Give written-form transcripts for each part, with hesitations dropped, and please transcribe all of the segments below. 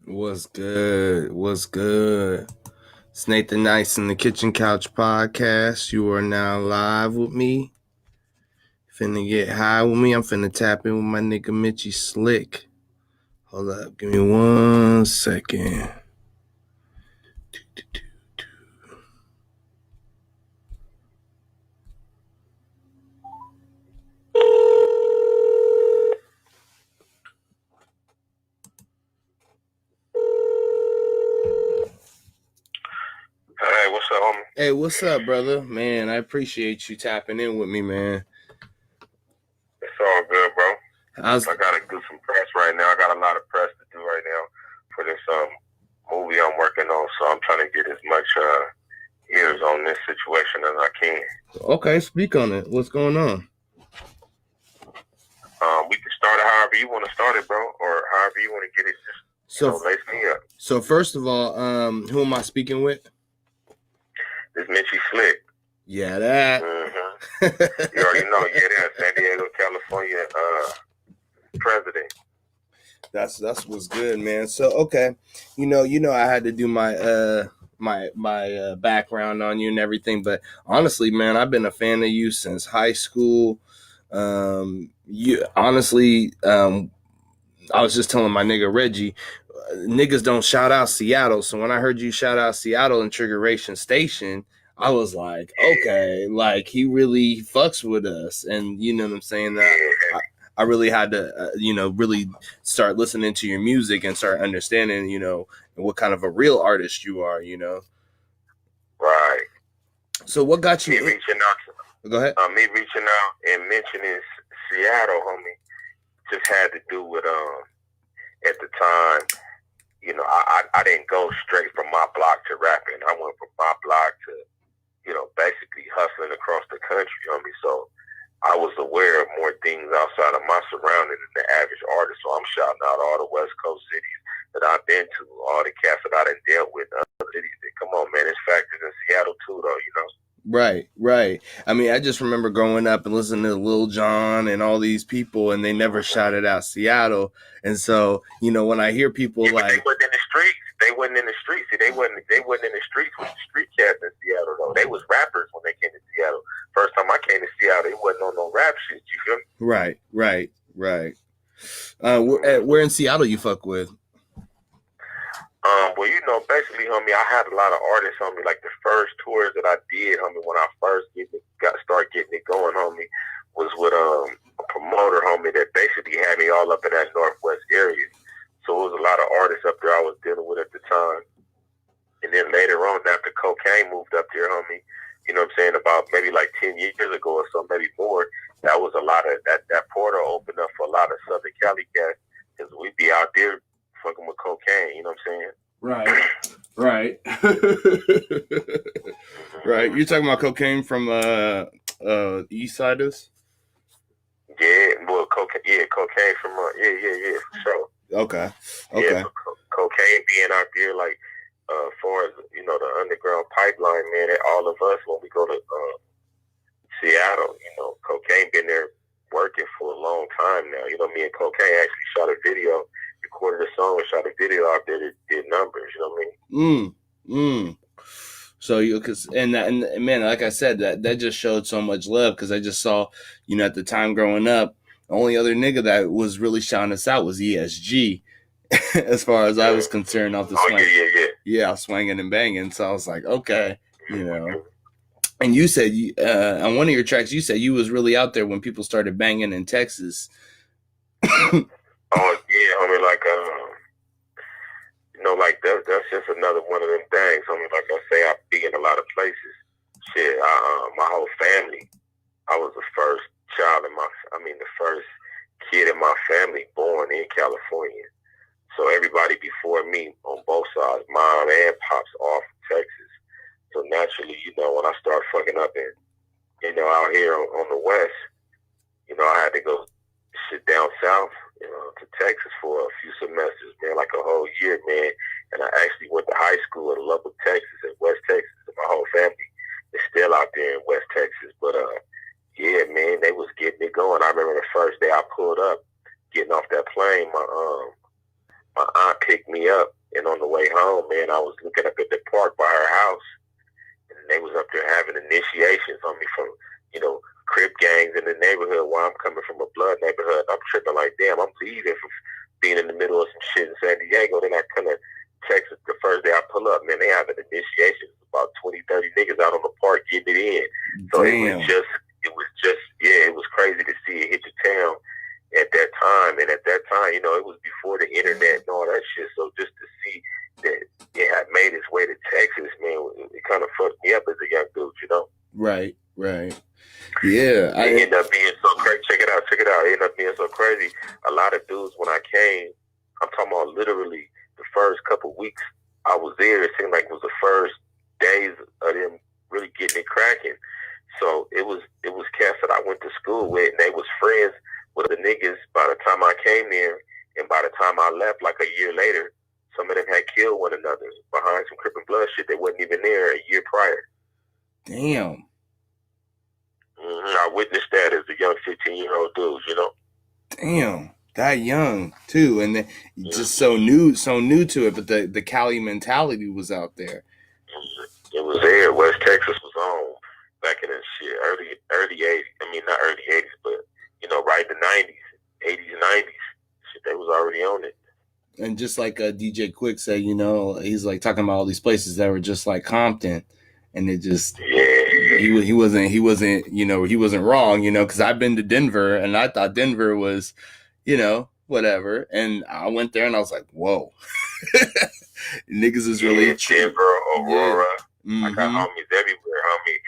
What's good? What's good? It's Nathan Nice in the Kitchen Couch Podcast. You are now live with me. Finna get high with me. I'm finna tap in with my nigga Mitchy Slick. Hold up. Give me 1 second. Hey, what's up, homie? Hey, what's up, brother? Man, I appreciate you tapping in with me, man. It's all good, bro. I gotta do some press right now. I got a lot of press to do right now for this movie I'm working on, so I'm trying to get as much ears on this situation as I can. Okay, speak on it. What's going on? We can start it however you want to start it, bro, or however you want to get it. Just lace me up. So first of all, who am I speaking with? This Mitchy Slick. Yeah, that. You already know. Yeah, that's San Diego, California president. That's what's good, man. So okay, you know, I had to do my my background on you and everything, but honestly, man, I've been a fan of you since high school. You honestly, I was just telling my nigga Reggie, niggas don't shout out Seattle. So when I heard you shout out Seattle and Triggeration Station, I was like, okay, like he really fucks with us, and you know what I'm saying. That I really had to, really start listening to your music and start understanding, what kind of a real artist you are, Right. So what got you? Me reaching out. Go ahead. Me reaching out and mentioning Seattle, homie, just had to do with at the time, I didn't go straight from my block to rapping. I went from my block to, basically hustling across the country, homie. So I was aware of more things outside of my surroundings than the average artist. So I'm shouting out all the West Coast cities that I've been to, all the cats that I done dealt with, other cities. Come on, man, it's factors in Seattle too, though. Right. I mean, I just remember growing up and listening to Lil Jon and all these people, and they never shouted out Seattle. And so, when I hear people they wasn't in the streets. They wasn't in the streets. See, they wasn't in the streets with the street cats in Seattle, though. They was rappers when they came to Seattle. First time I came to Seattle, it wasn't on no rap shit. You feel me? Right. Where in Seattle you fuck with? Well, basically, homie, I had a lot of artists, homie. Like the first tours that I did, homie, when I first start getting it going, homie, was with a promoter, homie, that basically had me all up in that Northwest area. So it was a lot of artists up there I was dealing with at the time. And then later on, after Cocaine moved up there, homie, you know what I'm saying, about maybe like 10 years ago or so, maybe more, that was a lot of, that portal opened up for a lot of Southern Cali cats, because we'd be out there fucking with Cocaine, you know what I'm saying? Right. Right. You're talking about Cocaine from East Siders? Yeah, well, Cocaine from for sure. Okay. Yeah, so Cocaine being out there, like, far as the underground pipeline, man. All of us when we go to Seattle, Cocaine been there working for a long time now. Me and Cocaine actually shot a video, recorded a song, and shot a video out there that did numbers. You know what I mean? So and man, like I said, that just showed so much love, because I just saw, at the time growing up, the only other nigga that was really shouting us out was ESG, as far as I was concerned, off the swing. Yeah, swinging and banging. So I was like, okay, And you said on one of your tracks, you said you was really out there when people started banging in Texas. Oh yeah, homie, like like that's just another one of them things. Homie, like I say, I be in a lot of places. Shit, my whole family. I was the first child the first kid in my family born in California. So everybody before me on both sides, mom and pops, all from Texas. So naturally, when I start fucking up in, out here on the West, I had to go sit down south, to Texas for a few semesters, man, like a whole year, man. And I actually went to high school in Lubbock, Texas, and West Texas. And my whole family is still out there in West Texas. But yeah, man, they was getting it going. I remember the first day I pulled up, getting off that plane, my aunt picked me up, and on the way home, man, I was looking up at the park by her house, and they was up there having initiations on me from, Crip gangs in the neighborhood while I'm coming from a blood neighborhood. I'm tripping like, damn, I'm leaving from being in the middle of some shit in San Diego. Then I come to Texas the first day I pull up, man, they have an initiation. About 20, 30 niggas out on the park getting it in. So Damn. it was crazy to see it hit the town at that time. And at that time, it was before the internet and all that shit. So just to see that it had made its way to Texas, man, it kind of fucked me up as a young dude, Right. Yeah. It ended up being so crazy. Check it out. It ended up being so crazy. A lot of dudes, when I came, I'm talking about literally the first couple weeks I was there, it seemed like it was the first days of them really getting it cracking. So it was cats that I went to school with, and they was friends with the niggas by the time I came there, and by the time I left, like a year later, some of them had killed one another behind some Crip and Blood shit. They wasn't even there a year prior. Damn. I witnessed that as a young 15-year-old dude, Damn, that young too, and then just so new to it. But the Cali mentality was out there. It was there. West Texas was on back in the shit early 80s. I mean, not early 80s, but right in the 90s, 80s, 90s. Shit, they was already on it. And just like DJ Quick said, he's like talking about all these places that were just like Compton, and it just he wasn't wrong, because I've been to Denver and I thought Denver was, whatever, and I went there and I was like, whoa, niggas is really Denver, Aurora. I got homies everywhere, homie.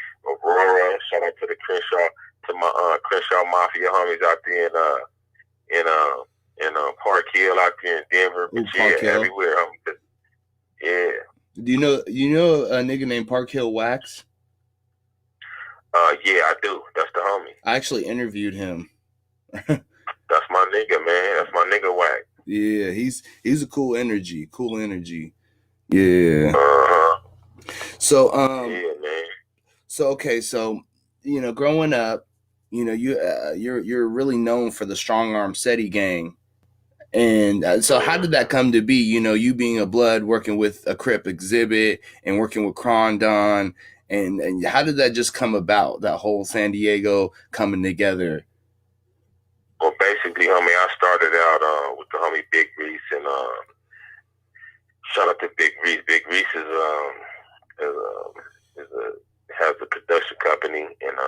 Aurora, shout out to the Crenshaw, to my Crenshaw Mafia homies out there in Park Hill out there in Denver. But everywhere, homie. Yeah. Do you know a nigga named Park Hill Wax? Yeah, I do. That's the homie. I actually interviewed him. That's my nigga, man. That's my nigga Wax. Yeah, he's a cool energy. Yeah. So yeah, man. So okay, so growing up, you're really known for the Strong Arm SETI gang, and so how did that come to be? You being a Blood, working with a Crip exhibit, and working with Crondon, and how did that just come about? That whole San Diego coming together. Well, basically, homie, I started out with the homie Big Reese, and shout out to Big Reese. Big Reese has a production company, and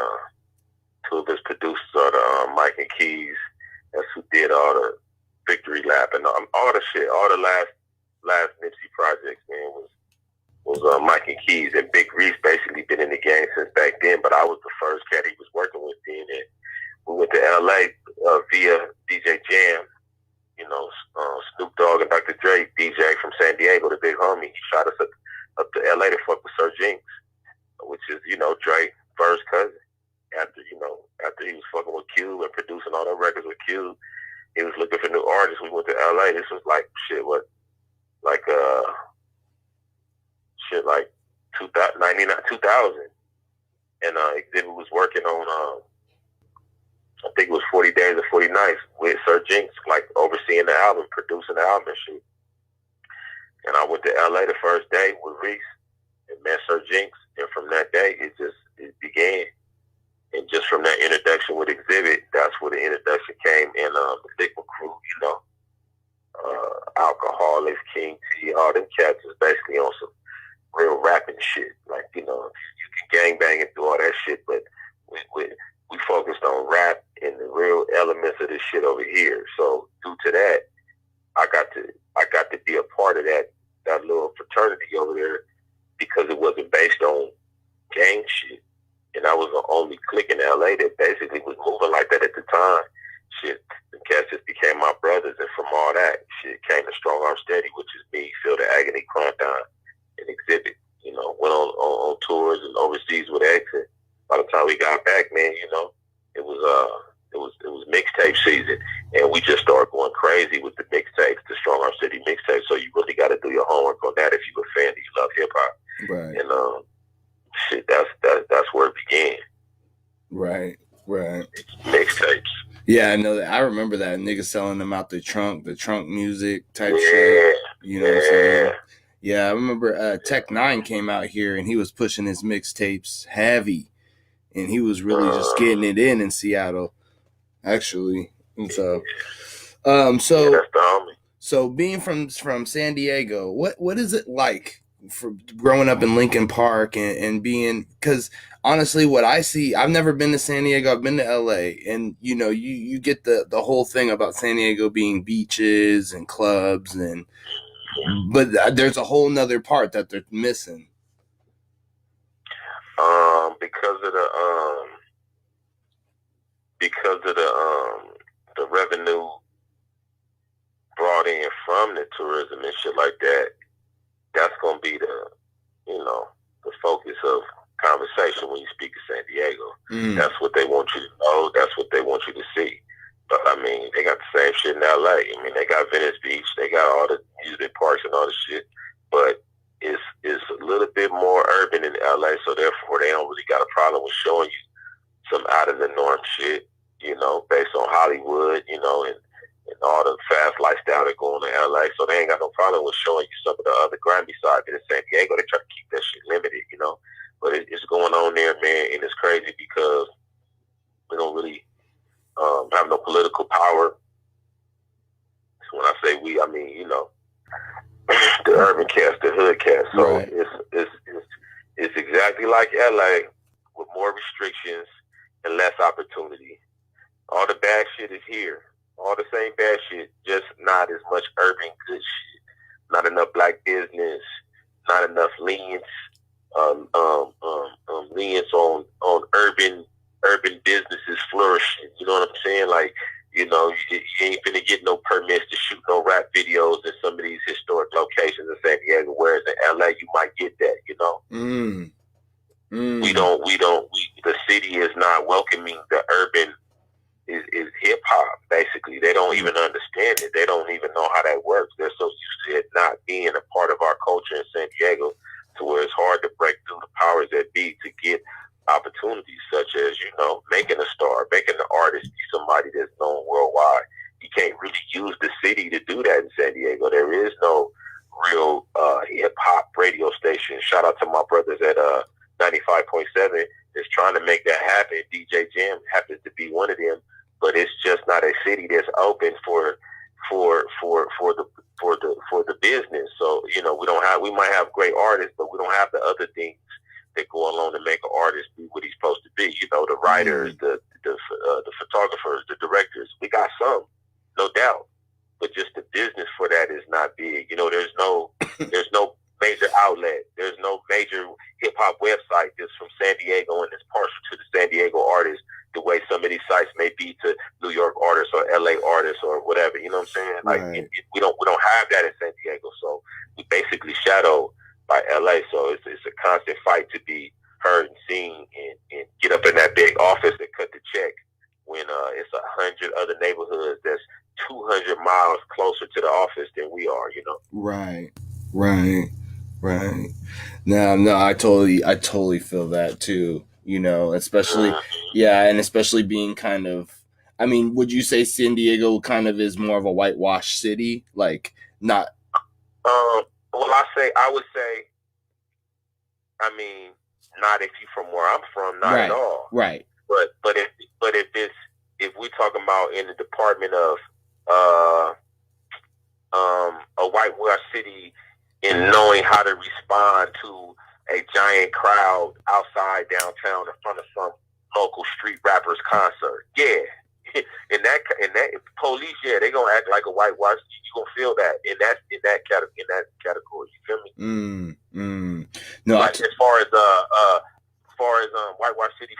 two of his producers are the Mike and Keys. That's who did all the Victory Lap and all the shit. All the last Mitchy projects, man, was Mike and Keys. And Big Reese basically been in the game since back then, but I was the first cat he was working with then. And we went to LA via DJ Jam. Snoop Dogg and Dr. Dre, DJ from San Diego, the big homie. He shot us up to LA to fuck with Sir Jinx, which is, Dre first cousin. After he was fucking with Cube and producing all the records with Cube, he was looking for new artists. We went to LA. This was like 2000. And Exhibit was working on I think it was 40 Days or 40 Nights with Sir Jinx, like overseeing the album, producing the album and shit. And I went to LA the first day with Reese and met Sir Jinx, and from that day it began. And just from that introduction with Exhibit, that's where the introduction came in the Liquid Crew, Alcoholics, King T, all them cats is basically on some real rapping shit. Like, you can gangbang and do all that shit, but we focused on rap and the real elements of this shit over here. So due to that, I got to be a part of that little fraternity over there, because it wasn't based on gang shit. And I was the only clique in LA that basically was moving like that at the time. Shit, the cats just became my brothers, and from all that shit came to Strong Arm Steady, which is me, Feel the Agony, Crondon, and Exhibit. Went on tours and overseas with X, and by the time we got back, man, it was mixtape season, and we just started going crazy with the mixtapes, the Strong Arm Steady mixtape. So you really got to do your homework on that if you're a fan and you love hip hop. Right. And shit, that's where it began. Right. Mixtapes. Yeah, I know that. I remember that niggas selling them out the trunk music type shit. You know what I'm saying? Yeah, I remember Tech Nine came out here and he was pushing his mixtapes heavy, and he was really just getting it in Seattle, actually. And so, that's the homie. so being from San Diego, what is it like for growing up in Lincoln Park and being, because honestly, what I see, I've never been to San Diego, I've been to LA, and you get the whole thing about San Diego being beaches and clubs, and but there's a whole nother part that they're missing. Because of the revenue brought in from the tourism and shit like that, that's gonna be the focus of conversation when you speak of San Diego. That's what they want you to know. That's what they want you to see. But I mean, they got the same shit in LA. I mean, they got Venice Beach, they got all the amusement parks and all the shit. But it's a little bit more urban in LA, so therefore they don't really got a problem with showing you some out of the norm shit, based on Hollywood, and all the fast lifestyle that go on in LA. So they ain't got no problem with showing you some of the other grimy side. But in San Diego, they try to keep that shit limited, But it's going on there, man, and it's crazy because we don't really have no political power. So when I say we, I mean, the urban cast, the hood cast. So right. it's exactly like LA with more restrictions and less opportunity. All the bad shit is here. All the same bad shit, just not as much urban good shit. Not enough black business. Not enough lenience. Lenience on urban businesses flourishing. You know what I'm saying? Like, you ain't finna get no permits to shoot no rap videos in some of these historic locations in San Diego. Whereas in LA, you might get that. The city is not welcoming the urban. Is hip hop, basically. They don't even understand it. They don't even know how that works. They're so used to it not being a part of our culture in San Diego, to where it's hard to break through the powers that be to get opportunities such as, making a star, making an artist be somebody that's known worldwide. You can't really use the city to do that in San Diego. There is no real hip hop radio station. Shout out to my brothers at 95.7 is trying to make that happen. DJ Jam happens to be one of them. But it's just not a city that's open for the business. So we might have great artists, but we don't have the other things that go along to make an artist be what he's supposed to be. The writers, the photographers, the directors. We got some, no doubt, but just the business for that is not big. There's no major outlet. There's no major hip hop website that's from San Diego and is partial to the San Diego artists, the way some of these sites may be to New York artists or LA artists or whatever. You know what I'm saying? Like, right. We don't have that in San Diego. So we basically shadowed by LA. So it's a constant fight to be heard and seen and get up in that big office and cut the check when it's 100 other neighborhoods that's 200 miles closer to the office than we are. Right. No, I totally feel that too. Especially, yeah, and especially being kind of, I mean, would you say San Diego kind of is more of a whitewashed city? Like, not. I would say, I mean, not if you from where I'm from, not at all. Right. But if we're talking about in the department of a whitewashed city in knowing how to respond to a giant crowd outside downtown in front of some local street rappers concert. Yeah. In that police, yeah, they gonna act like a whitewash. You gonna feel that in that category. You feel me? No, like as far as whitewash city,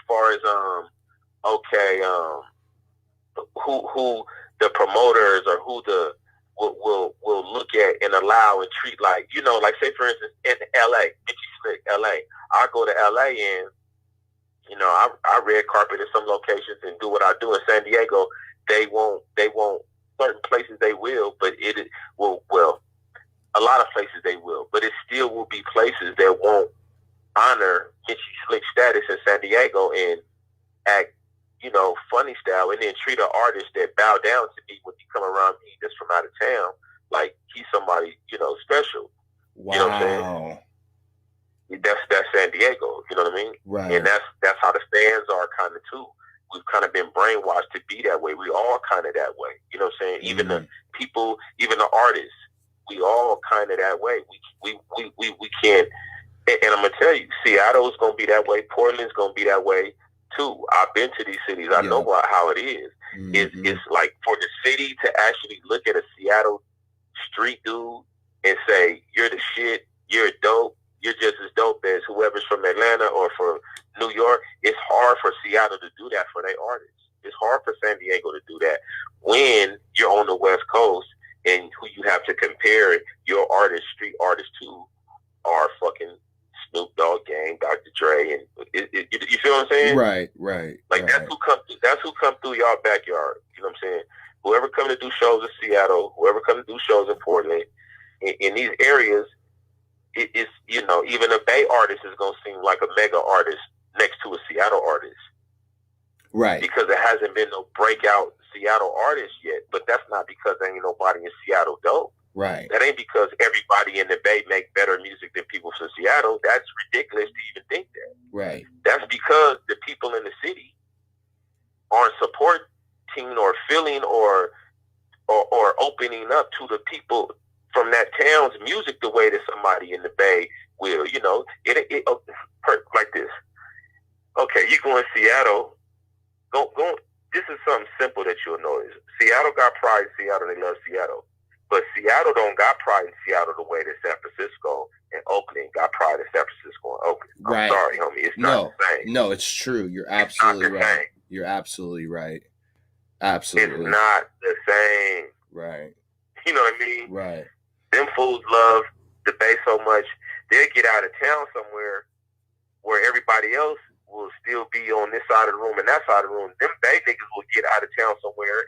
who the promoters or who the will look at and allow and treat like say for instance in LA, Mitchy Slick, LA. I go to LA and I red carpet in some locations and do what I do in San Diego. They won't certain places they will, but it will a lot of places they will, but it still will be places that won't honor Mitchy Slick status in San Diego and act funny style, and then treat an artist that bow down to me when you come around me that's from out of town like he's somebody, special. Wow. You know what I'm saying? That's San Diego. You know what I mean? Right. And that's how the fans are kind of too. We've kind of been brainwashed to be that way. We all kind of that way. You know what I'm saying? Even the people, even the artists, we all kind of that way. We can't. And I'm gonna tell you, Seattle's gonna be that way. Portland's gonna be that way too. I've been to these cities. I know how it is. It's like for the city to actually look at a Seattle street dude and say, "You're the shit. You're dope. You're just as dope as whoever's from Atlanta or from New York." It's hard for Seattle to do that for their artists. It's hard for San Diego to do that when you're on the West Coast and who you have to compare your street artists to are fucking Snoop Dogg, Gang, Dr. Dre, and you feel what I'm saying? Right. Like that's who come through y'all backyard. You know what I'm saying? Whoever come to do shows in Seattle, whoever come to do shows in Portland, in these areas. It's even a Bay artist is gonna seem like a mega artist next to a Seattle artist, right? Because there hasn't been no breakout Seattle artist yet. But that's not because there ain't nobody in Seattle dope, right? That ain't because everybody in the Bay make better music than people from Seattle. That's ridiculous to even think that, right? That's because the people in the city aren't supporting or feeling or opening up to the people from that town's music the way that somebody in the Bay will, it like this. Okay, you go in Seattle, go. This is something simple that you'll notice. Seattle got pride in Seattle. They love Seattle. But Seattle don't got pride in Seattle the way that San Francisco and Oakland got pride in San Francisco and Oakland. I'm sorry, homie. It's not the same. No, it's true. You're absolutely right. Same. You're absolutely right. Absolutely. It's not the same. Right. You know what I mean? Right. Them fools love the Bay so much, they'll get out of town somewhere where everybody else will still be on this side of the room and that side of the room. Them Bay niggas will get out of town somewhere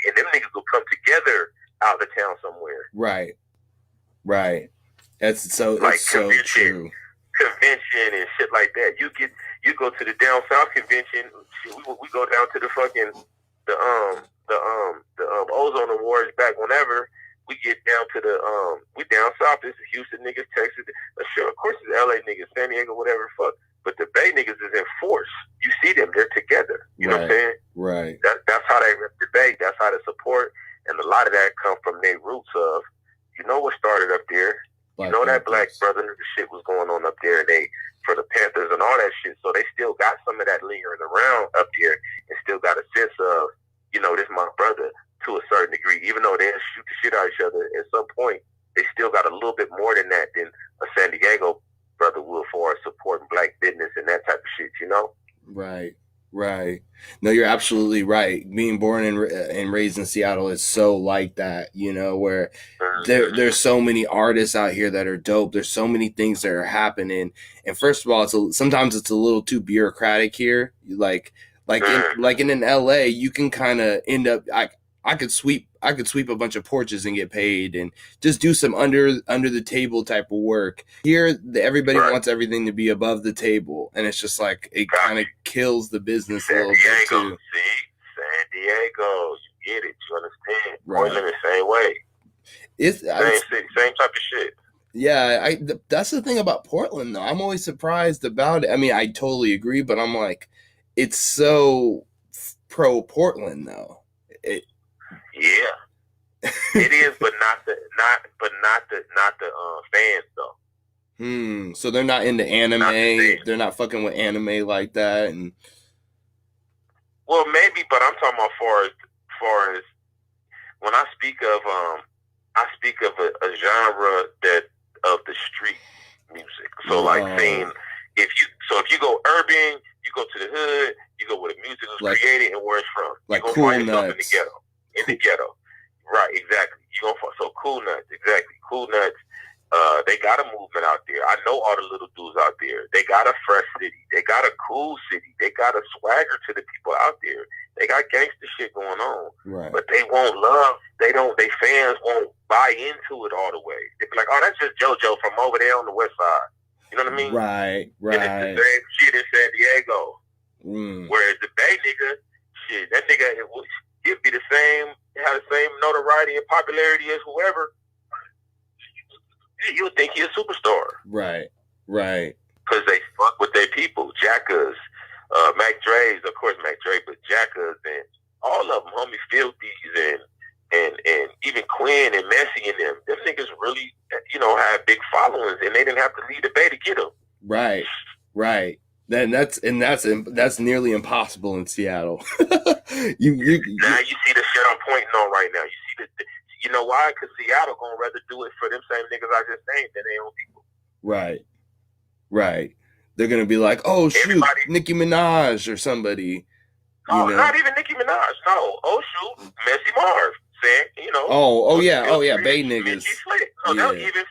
and them niggas will come together out of town somewhere. Right. That's so like it's so true. Convention and shit like that. You go to the down south convention. We go down to the fucking the Ozone Awards back whenever. We get down to we down south. This is Houston niggas, Texas. Sure, of course, it's LA niggas, San Diego, whatever the fuck. But the Bay niggas is in force. You see them, they're together. You know what I'm saying? Right. That's how they rep the Bay. That's how they support. And a lot of that come from their roots of, what started up there. That Black brother shit was going on up there. They, for the Panthers and all that shit. So they still got some of that lingering around up there and still got a sense of, this my brother. To a certain degree, even though they shoot the shit out of each other, at some point they still got a little bit more than that than a San Diego brother will for supporting black business and that type of shit. Right. No, you're absolutely right. Being born and raised in Seattle is so like that, where there's so many artists out here that are dope. There's so many things that are happening, and first of all, sometimes it's a little too bureaucratic here. Like in LA, you can kind of end up I could sweep a bunch of porches and get paid and just do some under the table type of work. Here, everybody wants everything to be above the table, and it's just like it kind of kills the business a little bit too. See, San Diego, you get it, you understand? Portland the same way. Same type of shit. Yeah, that's the thing about Portland, though. I'm always surprised about it. I mean, I totally agree, but I'm like, it's so pro Portland, though. Yeah, it is, but not the fans though. So they're not into anime. They're not fucking with anime like that, and well, maybe, but I'm talking about far as when I speak of a genre that of the street music. So like saying if you go urban, you go to the hood, you go where the music was created and where it's from. Like you Cool find yourself Nuts. In the ghetto. Right, exactly. So Cool Nuts, exactly. Cool Nuts, they got a movement out there. I know all the little dudes out there. They got a fresh city. They got a cool city. They got a swagger to the people out there. They got gangster shit going on. Right. But they won't they fans won't buy into it all the way. They be like, oh, that's just JoJo from over there on the west side. You know what I mean? Right. And it's the same shit in San Diego. Whereas the Bay nigga, shit, that nigga, he'll be have the same notoriety and popularity as whoever, you'll think he a superstar. Right. Right. Because they fuck with their people. Jackers, Mac Dre's, of course Mac Dre, but Jackers and all of them, homie Filthies and even Quinn and Messi and them. Them niggas really, had big followings, and they didn't have to lead the bay to get them. Right. Right. That's nearly impossible in Seattle. Now you see the shit I'm pointing on right now. You see you know why? Because Seattle gonna rather do it for them same niggas I just named than their own people. Right. Right. They're gonna be like, oh shoot, Nicki Minaj or somebody. Not even Nicki Minaj. No. Oh shoot, Messy Marv. Saying, Oh yeah, Bay niggas. Mitchy Slick. No, they'll even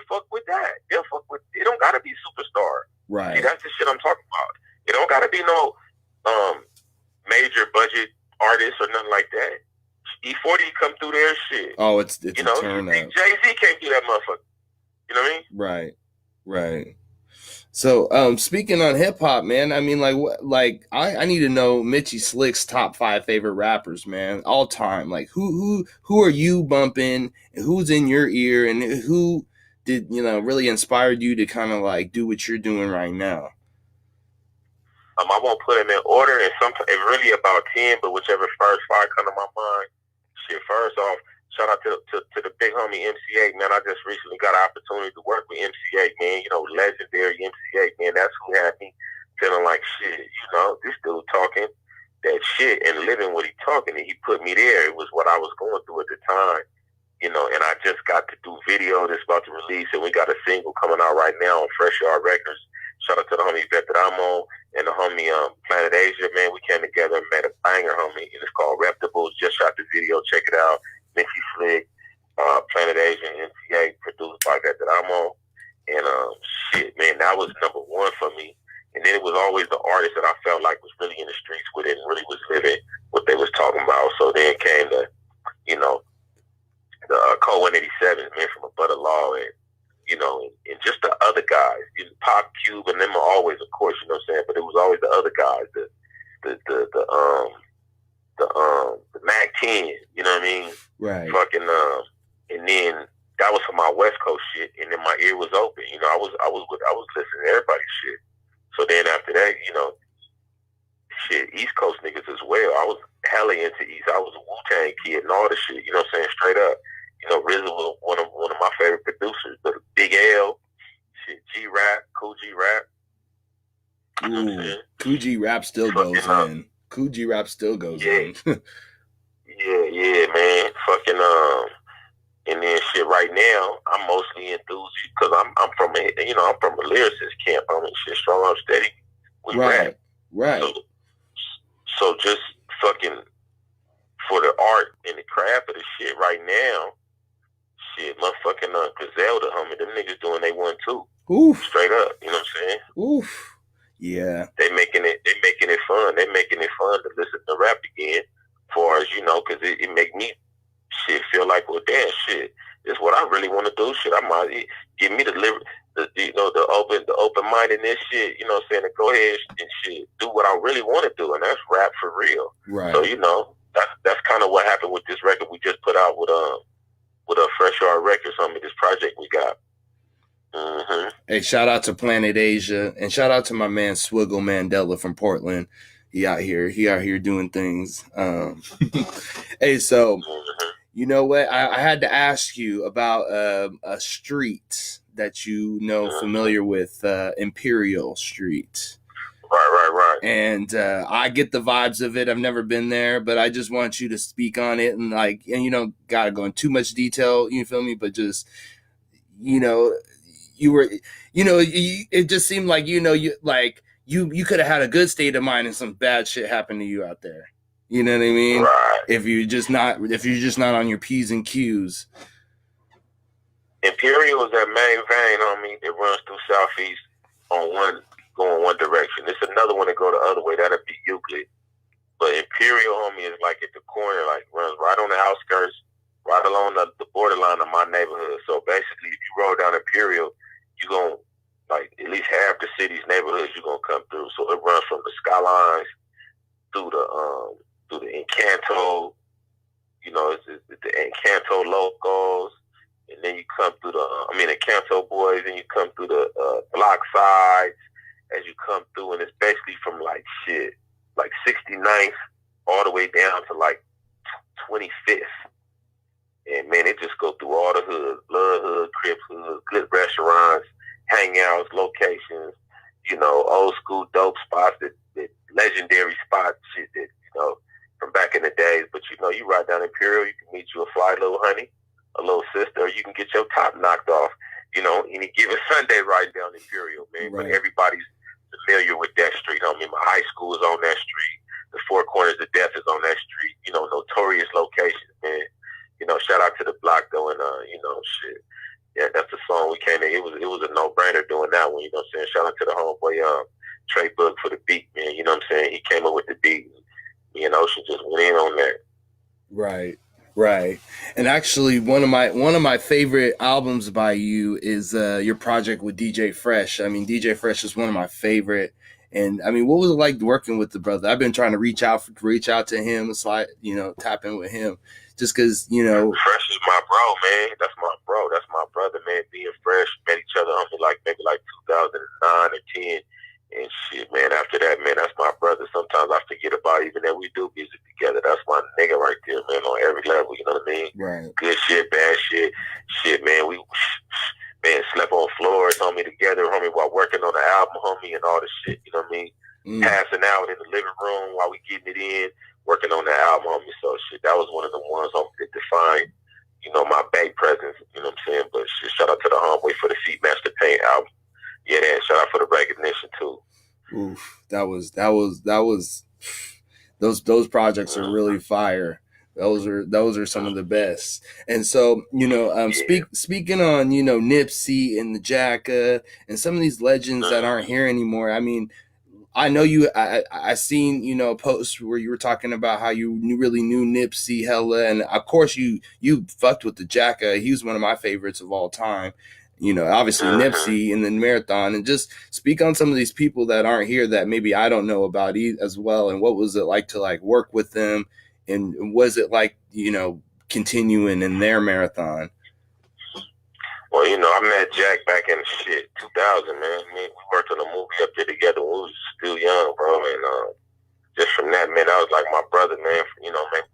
fuck with that. They'll fuck with. It don't gotta be superstar. Right. See, that's the shit I'm talking about. It don't gotta be no major budget artist or nothing like that. E40 come through their shit. Oh, it's a turn up. Jay-Z can't do that motherfucker. You know what I mean? Right. Right. So, speaking on hip hop, man, I mean, I need to know Mitchy Slick's top 5 favorite rappers, man, all time. Like, who are you bumping? And who's in your ear? And who did really inspired you to kind of like do what you're doing right now? I won't put them in order, and sometimes it's really about 10, but whichever first 5 come to my mind. Shit, first off, shout out to the big homie MC8, man. I just recently got an opportunity to work with MC8, man. Legendary MC8, man. That's who had me feeling like shit. This dude talking that shit and living what he talking, and he put me there. It was what I was going through at the time, and I just got to do video that's about to release, and we got a single coming out right now on Fresh Yard Records. Shout out to the homie Veteramo and the homie Planet Asia, man. We came together and made a banger, homie, and it's called Reptables. Just shot the video. Check it out. Mitchy Slick, Planet Asia, and NCA, produced by Veteramo. And shit, man, that was number 1 for me. And then it was always the artist that I felt like was really in the streets with it and really was living what they was talking about. So then came the Code 187, man, from a Butter Law, and and just the other guys, Pop Cube, and them are always, of course, you know what I'm saying. But it was always the other guys, the Mac 10, you know what I mean? Right. Fucking and then that was for my West Coast shit, and then my ear was open. I was listening to everybody's shit. So then after that, shit, East Coast niggas as well. I was hella into East. I was a Wu-Tang kid and all the shit. You know what I'm saying? Straight up. RZA was one of my favorite producers. But Big L, shit, G-Rap, Cool G-Rap. Ooh, Cool G-Rap still goes in. Cool G-Rap still goes in. yeah, man. Fucking and then shit. Right now, I'm mostly enthused because I'm from a lyricist camp. I'm in shit, strong, up, steady. We rap. Right. So just fucking for the art and the craft of the shit right now. Shit, motherfucking Griselda, homie, them niggas doing they one too. Oof. Straight up, you know what I'm saying? Oof. Yeah. They making it fun. They making it fun to listen to rap again. Far as because it make me shit feel like, well, damn, shit, this is what I really want to do. Shit, I might give me the open mindedness, shit. You know what I'm saying? To go ahead and shit, do what I really want to do, and that's rap for real. Right. So that's kind of what happened with this record we just put out with a Fresh Yard Records. This project we got. Mm-hmm. Hey, shout out to Planet Asia, and shout out to my man Swiggle Mandela from Portland. He out here doing things. Hey, so you know what? I had to ask you about a street that familiar with, Imperial Street. Right. And I get the vibes of it. I've never been there, but I just want you to speak on it and gotta go in too much detail. You feel me? But just you were, it just seemed like you could have had a good state of mind and some bad shit happened to you out there. You know what I mean? Right. If you're just not on your P's and Q's. Imperial is that main vein, homie. It runs through Southeast going one direction. There's another one that go the other way. That'll be Euclid. But Imperial, homie, is like at the corner, like runs right on the outskirts, right along the borderline of my neighborhood. So basically, if you roll down Imperial, you're going to, like, at least half the city's neighborhoods you're going to come through. So it runs from the Skylines through the Encanto, it's the Encanto locals, and then you come through the Canto Boys, and you come through the block sides as you come through, and it's basically from like 69th all the way down to like 25th. And man, it just go through all the hoods, Blood Hood, Crips Hood, good restaurants, hangouts, locations, old school dope spots, that legendary spots, shit that, from back in the days. But you ride down Imperial, you can meet you a fly little honey, a little sister, or you can get your top knocked off, any given Sunday riding down Imperial, man. Right. But everybody's familiar with that street. My high school is on that street. The Four Corners of Death is on that street. Notorious locations, man. Shout out to the block though, and shit. Yeah, that's the song we came in. It was a no-brainer doing that one. Shout out to the homeboy Trey Book for the beat, man. He came up with the beat. Me and Ocean just went in on that. Right. And actually, one of my favorite albums by you is your project with DJ Fresh. DJ Fresh is one of my favorite. And what was it like working with the brother? I've been trying to reach out to him, tap in with him, just because Fresh is my bro, man. That's my bro. That's my brother, man. Being Fresh, met each other maybe 2009 or 10. And shit, man, after that, man, that's my brother. Sometimes I forget about even that we do music together. That's my nigga right there, man, on every level, you know what I mean? Right. Good shit, bad shit. Shit, man, we slept on floors, homie, together, homie, while working on the album, homie, and all the shit, you know what I mean? Passing out in the living room while we getting it in, working on the album, homie. So shit, that was one of the ones, homie, that defined, my Bay presence, you know what I'm saying? But shit, shout out to the homeboy for the Feet Master Paint album. Yeah, and shout out for the recognition too. Oof, that was those projects are really fire. Those are some of the best. And so, speaking on, Nipsey and the Jacka and some of these legends that aren't here anymore. I know I seen, posts where you were talking about how you really knew Nipsey hella. And of course you fucked with the Jacka. He was one of my favorites of all time. Obviously Nipsey and then Marathon, and just speak on some of these people that aren't here that maybe I don't know about as well. And what was it like to work with them? And was it like, continuing in their marathon? Well, I met Jack back in 2000, man. We worked on a movie up there together when we was still young, bro. And just from that, man, that was like my brother, man.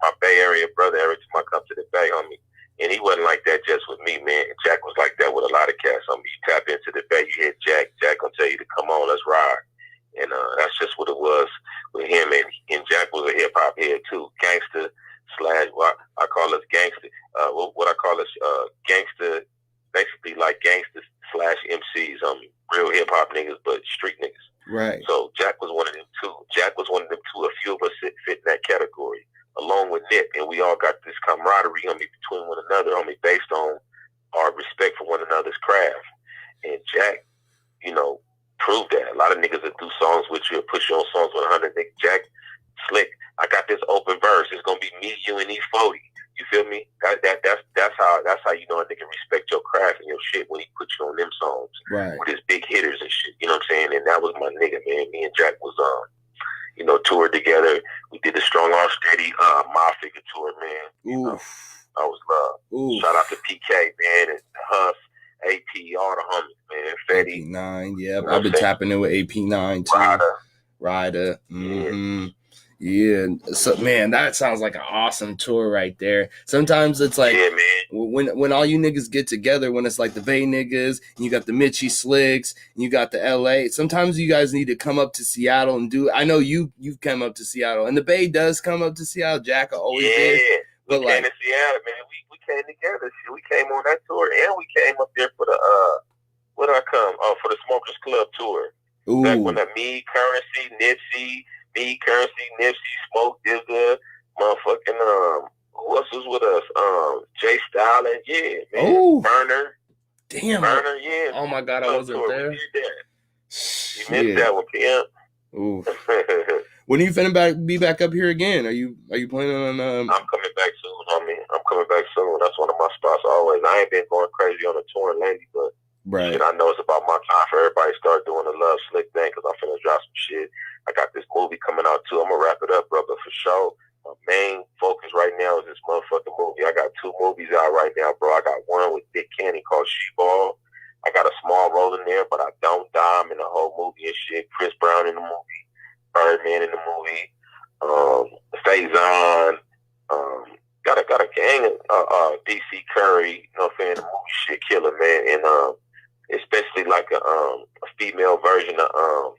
My Bay Area brother. Every time I come to the Bay, homie. And he wasn't like that just with me, man. Jack was like that with a lot of cats. You tap into the Bay, you hit Jack. Jack gonna tell you to come on, let's ride. And that's just what it was with him. And Jack was a hip hop head too, gangster / what I call us gangster. What I call us gangster, basically like gangster / MCs. Real hip hop niggas, but street niggas. Right. So Jack was one of them too. A few of us fit in that category, along with Nip, and we all got this camaraderie, between one another, based on our respect for one another's craft. And Jack, proved that. A lot of niggas that do songs with you, push you on songs with 100 niggas. Jack Slick, I got this open verse. It's gonna be me, you, and E40. You feel me? That's how a nigga respect your craft and your shit when he puts you on them songs, right, with his big hitters and shit. You know what I'm saying? And that was my nigga, man. Me and Jack was toured together. We did the Strong Arm Steady My Figure tour, man. I was love. Shout out to PK, man, and Huff, AP, all the homies, man. Fetty. AP9, yeah. I've been tapping in with AP9 too. Ryder. Mm-hmm. Yeah. So man, that sounds like an awesome tour right there. Sometimes it's like when all you niggas get together, when it's like the Bay niggas, and you got the Mitchy Slicks, and you got the LA. Sometimes you guys need to come up to Seattle and do it. I know you've come up to Seattle, and the Bay does come up to Seattle. Jack always did. But we came to Seattle, man. We came together. We came on that tour, and we came up there for the where did I come? Oh, for the Smokers Club tour. Ooh. Back when the Me, Currency, Nipsey, Smoke, Digga, motherfucking who else was with us? Jay Stalin, yeah, man. Ooh. Burner. Damn. Burner, yeah. Oh my God, I wasn't there. We did that. You missed that one, PM. Ooh. When are you finna be back up here again? Are you planning on? I'm coming back soon, homie. I'm coming back soon. That's one of my spots always. I ain't been going crazy on the tour lately, but right. shit, I know it's about my time for everybody to start doing the Love Slick thing, because I'm finna drop some shit. I got this movie coming out too. I'm gonna wrap it up, brother, for sure. my main focus right now is this motherfucking movie. I got 2 movies out right now, bro. I got one with Dick Canny called She-Ball. I got a small role in there, but I don't dime in the whole movie and shit. Chris Brown in the movie, Birdman in the movie, Faison, got a gang of DC Curry, you know what I'm saying, the movie shit killer, man. And especially like a female version of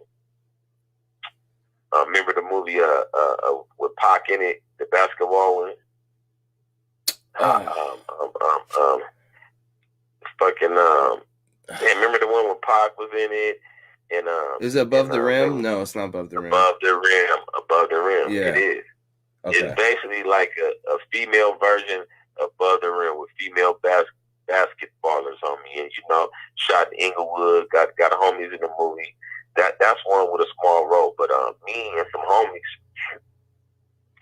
remember the movie with Pac in it, the basketball one? Remember the one when Pac was in it? And is it Above the Rim? No, it's not Above the Rim. Above the Rim. Yeah. It is. Okay. It's basically like a female version of Above the Rim with female basketballers on me, and shot in Inglewood, got homies in the movie. That's one with a small role, but me and some homies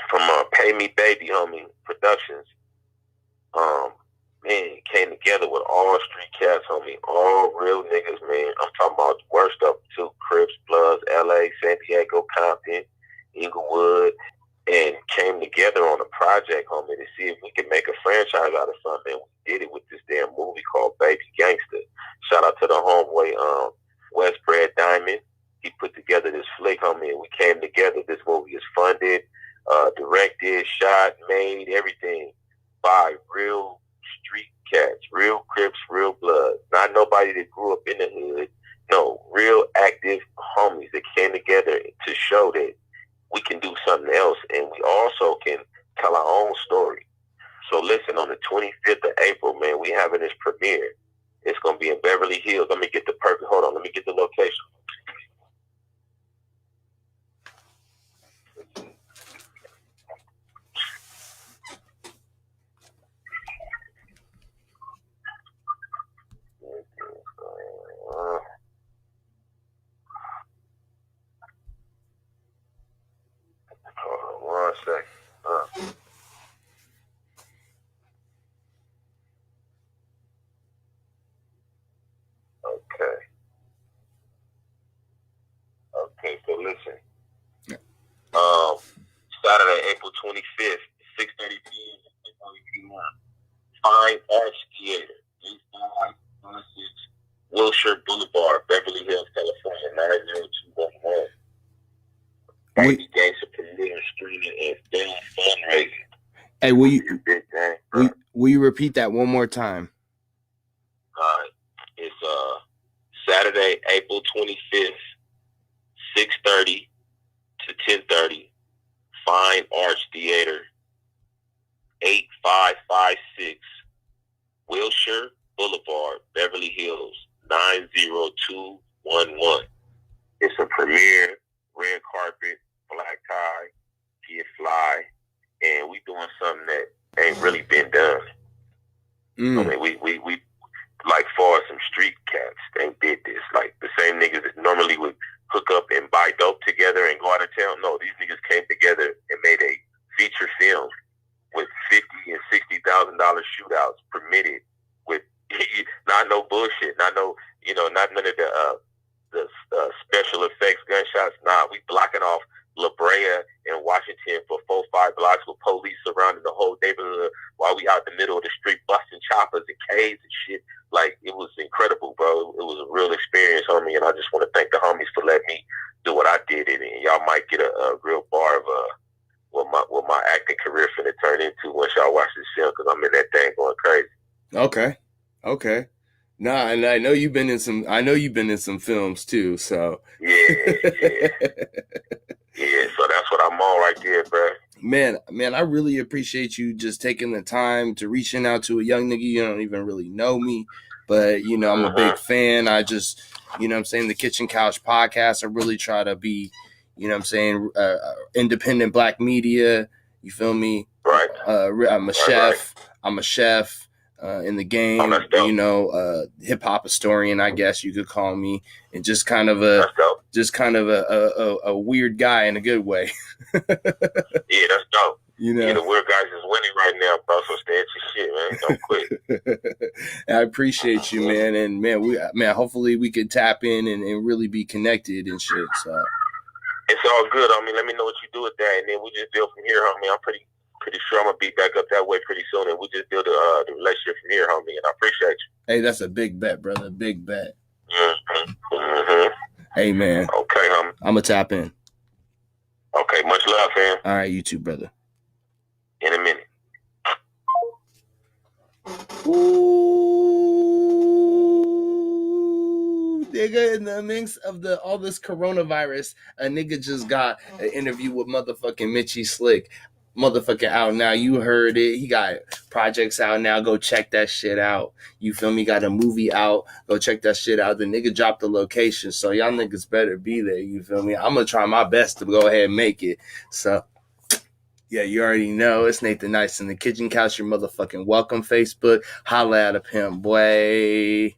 from Pay Me Baby Homie Productions, man, came together with all street cats, homie, all real niggas, man. I'm talking about the worst of them too: Crips, Bloods, LA, San Diego, Compton, Inglewood, and came together on a project, homie, to see if we could make a franchise out of something. And we did it with this damn movie called Baby Gangster. Shout out to the homeboy, West Bread Diamond. He put together this flick, homie, and we came together. This movie is funded, directed, shot, made, everything by real street cats, real Crips, real Bloods. Not nobody that grew up in the hood. No, real active homies that came together to show that we can do something else, and we also can tell our own story. So listen, on the 25th of April, man, we having this premiere. It's going to be in Beverly Hills. Let me get the location. Hold on 1 second. Okay, so listen. Saturday, April 25th, 6:30 p.m. Fine Arts Theater, 8556 Wilshire Boulevard, Beverly Hills, California, 90211. Baby Gangster premiere, streaming, and film fundraising. Hey, will you repeat that one more time? It's Saturday, April 25th, 6:30 to 10:30. Fine Arts Theater, 8556 Wilshire Boulevard, Beverly Hills, 90211. It's a premiere, red carpet, black tie, get fly, and we doing something that ain't really been done. I mean, we like far as some street cats, they did this. Like the same niggas that normally would hook up and buy dope together and go out of town. No, these niggas came together and made a feature film with $50,000 and $60,000 shootouts permitted, with not no bullshit, not no, not none of the special effects gunshots. Nah, we blocking off La Brea and Washington for 4-5 blocks with police surrounding the whole neighborhood while we out in the middle of the street busting choppers and K's and shit. Like, it was incredible, bro. It was a real experience, homie, and I just want to thank the homies for letting me do what I did in it. And y'all might get a real bar of what my acting career finna turn into once y'all watch this film, because I'm in that thing going crazy. Okay. Nah, and I know you've been in some films too, so. Yeah. Yeah, so that's what I'm on right there, bro. Man, I really appreciate you just taking the time to reaching out to a young nigga. You don't even really know me, but, I'm a big fan. I just, the Kitchen Couch podcast, I really try to be, independent black media. You feel me? Right. I'm a chef. Right. I'm a chef in the game, hip hop historian, I guess you could call me, and just kind of a weird guy in a good way. Yeah, that's dope. The weird guys is winning right now, bro. So stay at your shit, man. Don't quit. I appreciate you, man, and hopefully we could tap in and really be connected and shit. So. It's all good, homie. Let me know what you do with that, and then we just build from here, homie. I'm pretty sure I'm gonna be back up that way pretty soon, and we just build the relationship from here, homie. And I appreciate you. Hey, that's a big bet, brother. Big bet. Mm-hmm. Hey, man. Okay, homie. I'm gonna tap in. Okay, much love, fam. All right, you too, brother. In a minute. Ooh, nigga, in the mix of all this coronavirus, a nigga just got an interview with motherfucking Mitchy Slick. Motherfucking out now. You heard it. He got projects out now. Go check that shit out. You feel me? Got a movie out. Go check that shit out. The nigga dropped the location, so y'all niggas better be there. You feel me? I'm gonna try my best to go ahead and make it. So yeah, you already know. It's Nathan Nice in the Kitchen Couch. Your motherfucking welcome, Facebook. Holla at a pimp, boy.